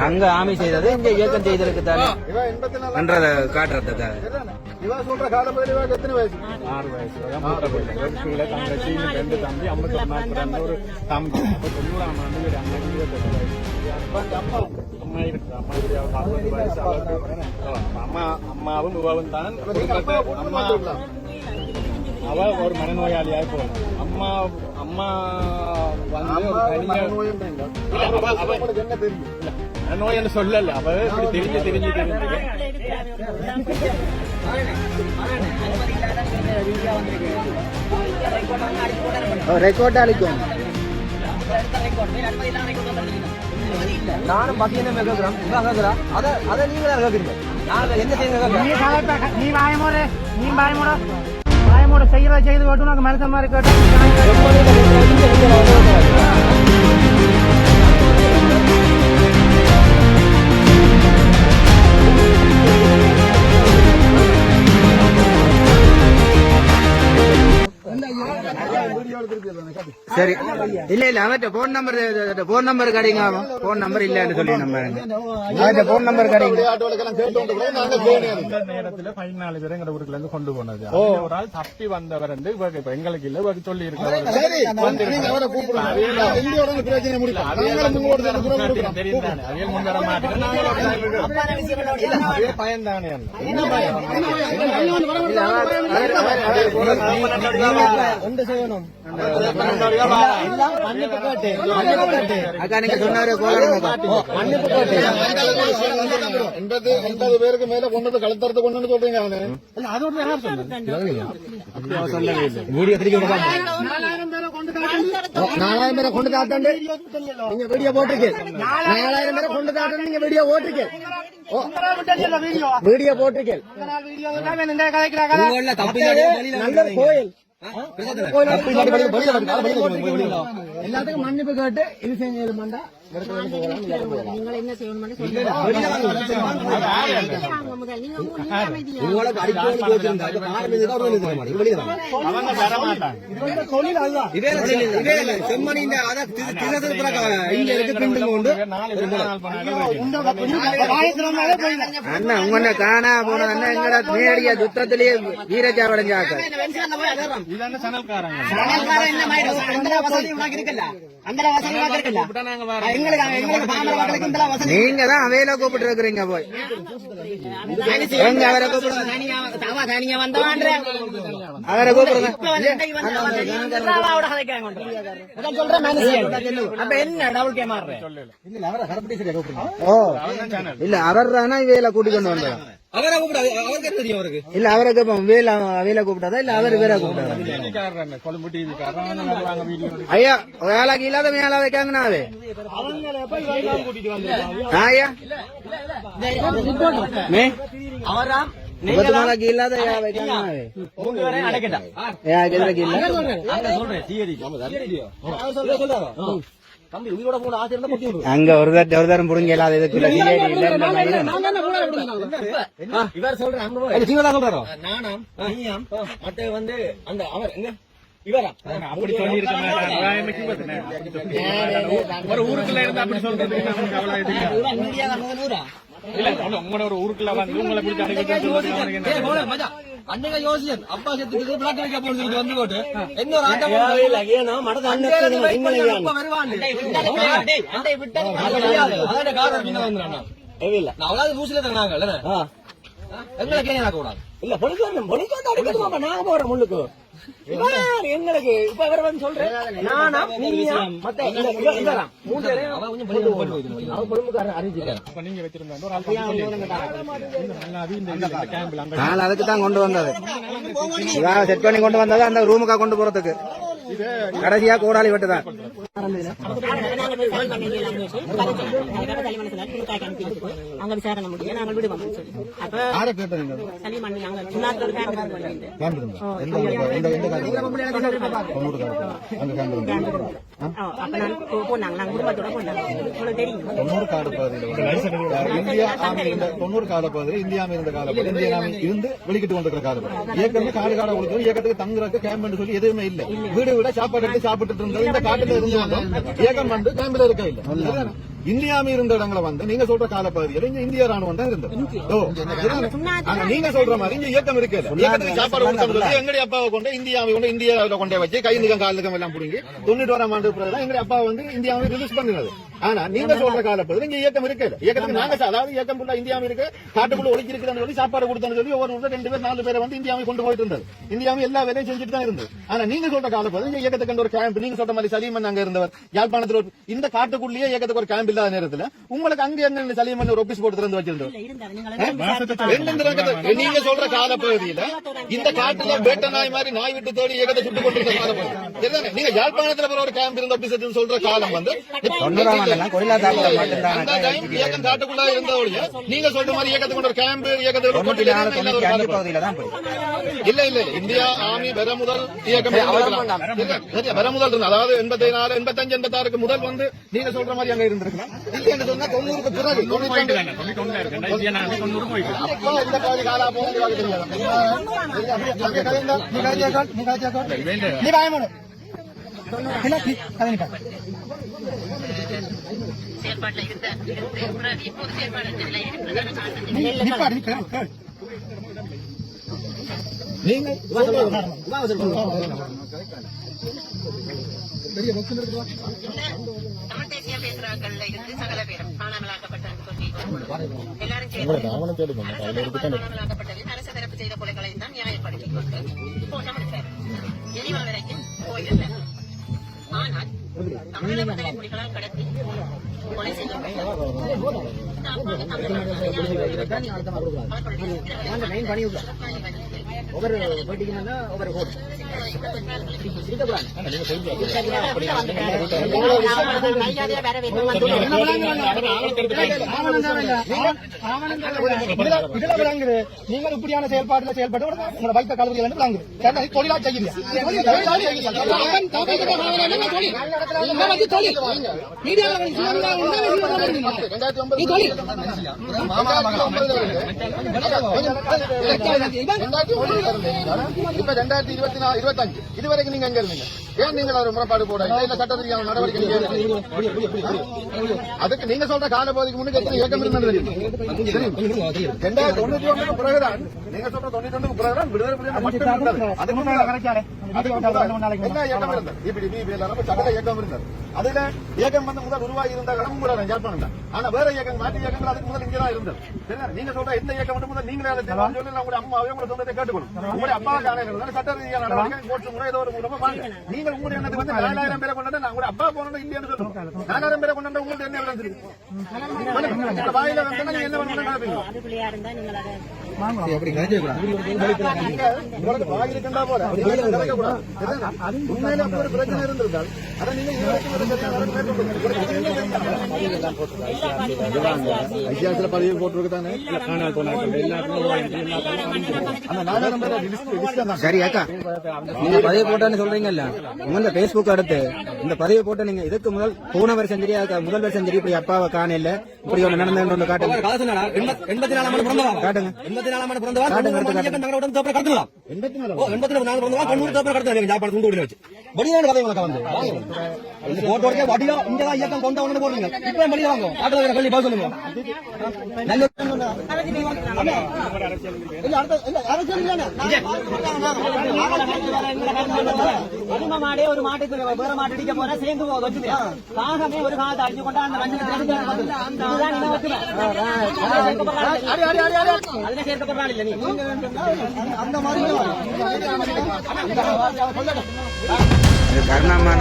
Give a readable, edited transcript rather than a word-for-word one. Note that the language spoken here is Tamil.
அங்க ஆமை செய்தது இங்க இயக்கம் செய்ததுக்கு தானே என்றதை காட்டுறதுக்காக. இவன் சொல்ற காலப்பகுதி எத்தனை வயசு? 6 வயசு. கீழே தங்கச்சி 2 தம்பி 51 ஒரு தம்பி 90ஆம் ஆண்டு அம்மா இருக்கு. அம்மாவும் இவவும் தான். அவ ஒரு மனநோயாளியாக போகும். அம்மா வந்து மனநோய் என்று சொல்லல. அவ தெரிஞ்சு ரெக்கார்ட் அளிக்கும். நானும் பசியனை கேட்கிறோம். அதை நீங்களா கேட்கிறீங்க. நாங்கள் என்ன செய்யணும்? நீ வாயமோட செய்யறத செய்து கேட்டு நாங்கள் மனச மாதிரி கேட்டோம். சரி இல்ல அவர்கிட்ட போன் நம்பர் கிடைங்க. போன் நம்பர் இல்லன்னு சொல்லி நம்ம அவர்கிட்ட போன் நம்பர் கிடைங்க. நேரத்துல 14 பேர் எங்க ஊருக்குல இருந்து கொண்டு போனது. ஒரு ஆள் தப்பி வந்தவர் எங்களுக்கு இல்ல சொல்லி இருக்காரு. பயன்தானே அக்கா நீங்க சொன்னாரு 80 பேருக்கு மேல கொண்டு கழுத்தறத கொண்டு சொல்றீங்க. அவனு அதோட 4000 பேரை கொண்டு தாத்தாண்டு நீங்க வீடியோ போட்டிருக்கீங்க. 4000 பேரை கொண்டு தாத்தாண்டு நீங்க வீடியோ போட்டிருக்கீங்க. வீடியோ போட்டிருக்கேன். நல்ல கோயில் எல்லாத்துக்கும் மன்னிப்பு கேட்டு இது செஞ்சது பண்ணா அண்ணா உங்க காணா போன அண்ணா எங்கடா நேரடியா யுத்தத்திலேயே வீரஜாவடைஞ்சாக்க நீங்க தான் அவையில கூப்பிட்டு இருக்கிறீங்க. போய் அவரை இல்ல அவர் தானே இவையில கூட்டிக் கொண்டு வந்தார். இல்ல அவரை வேலை கூப்பிட்டாதா இல்ல அவர் வேற கூப்பிட்டாரா? ஐயா வேலைக்கு இல்லாத மேல வைக்காங்கண்ணா ஐயா நாளைக்கு இல்லாத அங்க ஒரு தரம் புடுங்க இல்லாத இதுக்குள்ள இவர் சொல்றாரு வந்து அந்த அவர் இவரா அப்படி சொல்லி இருக்க ஒரு ஊருக்குள்ள இருந்து அப்படி சொல்றது உங்களோட ஒரு ஊருக்குள்ள வந்து உங்களை பிடிச்சி அன்னைக்கு யோசிச்சேன் அப்பா செத்துக்கு பிளாட் வைக்க போட்டு வந்து போட்டு இன்னொரு ஆட்டம் அவ்வளவு ஊசில தந்தாங்க எங்களுக்கு என்ன கூடாது இல்ல பொலிக்காந்து நாங்க போறோம் முள்ளுக்கு எங்களுக்கு இப்ப இவர் வந்து சொல்றேன் நானா நீங்க அதுக்கு தான் கொண்டு வந்தது செட் பண்ணி கொண்டு வந்தது அந்த ரூமுக்கா கொண்டு போறதுக்கு கடைசியா கோடாலி வெட்டு தான். அங்க விசாரணை முடியும் நாங்கள் விடுவோம் சொல்லி அப்ப சலீமன் நாங்கள் சுனாத்தோட அப்ப நான் போனாங்க நாங்க குடும்பத்தோட போனாங்க உங்களுக்கு தெரியும் 90 கால பகுதியில் இந்தியா ஆர்மி இருந்த 90 கால பகுதியில் இந்தியா ஆர்மி இருந்த காலப்பகுதியில் இந்திய ஆர்மி இருந்து வெளிக்கிட்டு கொண்டிருக்கிற காலப்பகுதி இயக்கமே காடு காட கொடுத்து இயக்கத்துக்கு தங்குறதுக்கு கேம்ப் சொல்லி எதுவுமே இல்ல வீடு விட சாப்பாடு எடுத்து சாப்பிட்டு இருந்தது இந்த காட்டுல இருந்து இயக்கம் வந்து கேம்பில் இருக்க இல்ல இந்தியாமி இருந்த இடங்களை வந்து நீங்க சொல்ற காலப்பகுதியில் இங்க இந்திய ராணுவம் தான் இருந்தது. நீங்க சொல்ற மாதிரி இங்க இயக்கம் இருக்கு இயக்கத்துக்கு சாப்பாடு கொடுத்தது எங்களுடைய அப்பாவை கொண்டு இந்தியாவை கொண்டு இந்தியாவில கொண்டே வச்சு கை நிகம் கால் நிகம் எல்லாம் பிடிங்கி 91ஆம் ஆண்டு பிறகு எங்களுடைய அப்பா வந்து இந்தியாவை ரிலீஸ் பண்ணினது. ஆனா நீங்க சொல்ற காலப்பகுதியில் இங்க இயக்கம் இருக்கு இயக்கத்துக்கு நாங்க அதாவது இயக்கம் ஃபுல்லா இந்தியாவில் இருக்கு காட்டுக்குள்ள ஒழிச்சு இருக்கிறன்னு சொல்லி சாப்பாடு கொடுத்தோன்னு சொல்லி ஒவ்வொரு 2 பேர் 4 பேரை வந்து இந்தியாவை கொண்டு போயிட்டு இருந்தது. இந்தியாவை எல்லா வேலையும் செஞ்சுட்டு தான் இருந்தது. ஆனா நீங்க சொல்ற காலப்பகுதியில் இங்க இயக்கத்துக்கு ஒரு கேம்ப் நீங்க சொல்ற மாதிரி சலீமன் அங்க இருந்தவர் யாழ்ப்பாணத்தில் இந்த காட்டுக்குள்ளேயே இயக்கத்துக்கு ஒரு கேம்ப் இல்லாத நேரத்துல உங்களுக்கு அங்க எங்க சலீமன் ஒரு ஆபீஸ் போட்டு திறந்து வச்சிருந்தோம். நீங்க சொல்ற காலப்பகுதியில இந்த காட்டுல வேட்ட நாய் மாதிரி நாய் விட்டு தேடி இயக்கத்தை சுட்டு கொண்டிருந்த காலப்பகுதி நீங்க யாழ்ப்பாணத்துல ஒரு கேம்ப் இருந்த ஆபீஸ் சொல்ற காலம் வந்து இயக்கம் காட்டுக்குள்ள இருந்தவங்க நீங்க சொல்ற மாதிரி இயக்கத்துக்கு ஒரு கேம்ப் இயக்கத்துக்கு இல்ல இல்ல இந்தியா ஆர்மி வர முதல் இயக்கம் வர முதல் இருந்தது. அதாவது 84 85 86 முதல் வந்து நீங்க சொல்ற மாதிரி அங்க இருந்திருக்கலாம். இல்லைன்னு சொன்னா 90க்கு பிறகு 92 இந்த பாதி காலா போகுது செயல்பாட்டில் இருந்த இப்போது செயல்பாடு தமிழ் தேசிய பேசுறாங்கள்ல இருந்து சகல பேரும் காணாமலாக்கப்பட்ட சொல்லி எல்லாரும் சேர்ந்து காணாமலாக்கப்பட்டதில் அரசு தரப்பு செய்த கொலைகளை தான் நியாயப்படுத்திக் கொண்டு இப்போ தமிழ் இனிவா வரைக்கும் போயிருந்தார். ஆனால் தமிழக விடுதலை புலிகளால் கடத்தி கொலை செய்யப்பட்ட ஒவ்வொரு போட்டிக்கு ஒவ்வொரு கோட் நீங்கள் இப்படியான செயல்பாடுல செயல்பட்டு உங்களை வைத்த கல்விகள் தொழிலா செய்யுங்க இப்ப 2024-25 இதுவரைக்கும் நீங்க எங்க இருந்தீங்க? ஏன் நீங்கள் ஒரு முறைப்பாடு போட இல்ல சட்ட ரீதியான நடவடிக்கை அதுக்கு நீங்க சொல்ற காலப்பகுதிக்கு முன்னுக்கு எத்தனை இயக்கம் இருந்தது 2091 பிறகுதான் நீங்க சொல்ற 91 பிறகுதான் விடுதலை புலிகள் மட்டும் இருந்தது. அதுக்கு முன்னாடி என்ன இயக்கம் இருந்தது? இப்படி சட்ட இயக்கம் இருந்தது. அதுல இயக்கம் வந்து முதல் உருவாகி இருந்த இடமும் கூட ஜாழ்ப்பாணம் தான். ஆனா வேற இயக்கம் மாற்று இயக்கங்கள் அதுக்கு முதல் இங்கதான் இருந்தது. நீங்க சொல்ற எந்த இயக்கம் மட்டும் முதல் நீங்களே சொல்லி உங்களுடைய அம்மாவே உங்களை சொன்னதை கேட்டுக்கணும். உங்களுடைய அப்பாவை காண சட்ட ரீதியான நடவடிக்கை கோர்ட்டு முறை ஏதோ ஒரு மூலமா வாங்க. நீங்கள் உங்களுடைய எண்ணத்துக்கு வந்து 4000 பேரை கொண்டு நான் உங்களுடைய அப்பா போனோம் இல்லைன்னு சொல்லுவோம். 4000 பேரை கொண்டு உங்களுக்கு என்ன எவ்வளவு தெரியும்? வாயில வந்து நீங்க என்ன பண்ண நினைப்பீங்க? உங்களுக்கு வாய் இருக்கா போல உண்மையில அப்படி ஒரு பிரச்சனை இருந்திருந்தால் அதை நீங்க ஐசியாசில பதிவு போட்டுருக்குதானே சரி அக்கா நீங்க பதிவு போட்டான்னு சொல்றீங்கல்ல உங்க பேஸ்புக் அடுத்து இந்த பதிவு போட்ட நீங்க இதுக்கு முதல் போன வருஷம் சரி முதல் வருஷம் சரி இப்படி அப்பாவை காணல இப்படி ஒண்ணு நடந்து காட்டுங்க 84 ஆண்டு காட்டுங்க 84 ஆண்டு பிறந்தவா கடத்தலாம் 84 பிறந்தவா 90 கடத்தலாம் ஜாப்பாடு துண்டு வச்சு வடிவான கதை உங்களுக்கு வந்து போட்டோட வடிவா இங்கதான் இயக்கம் கொண்ட ஒண்ணு போடுங்க இப்ப வழி வாங்க ஆட்டல கல்வி பாஸ் சொல்லுங்க நல்ல மாடே ஒரு மாட்டுக்கு வேற மாட்டு அடிக்க போற சேர்ந்து வச்சுங்க காகமே ஒரு காலத்தை அடிச்சு கொண்டா அதுல சேர்க்கப்படுறாள் இல்ல நீ அந்த மாதிரி கருணாமான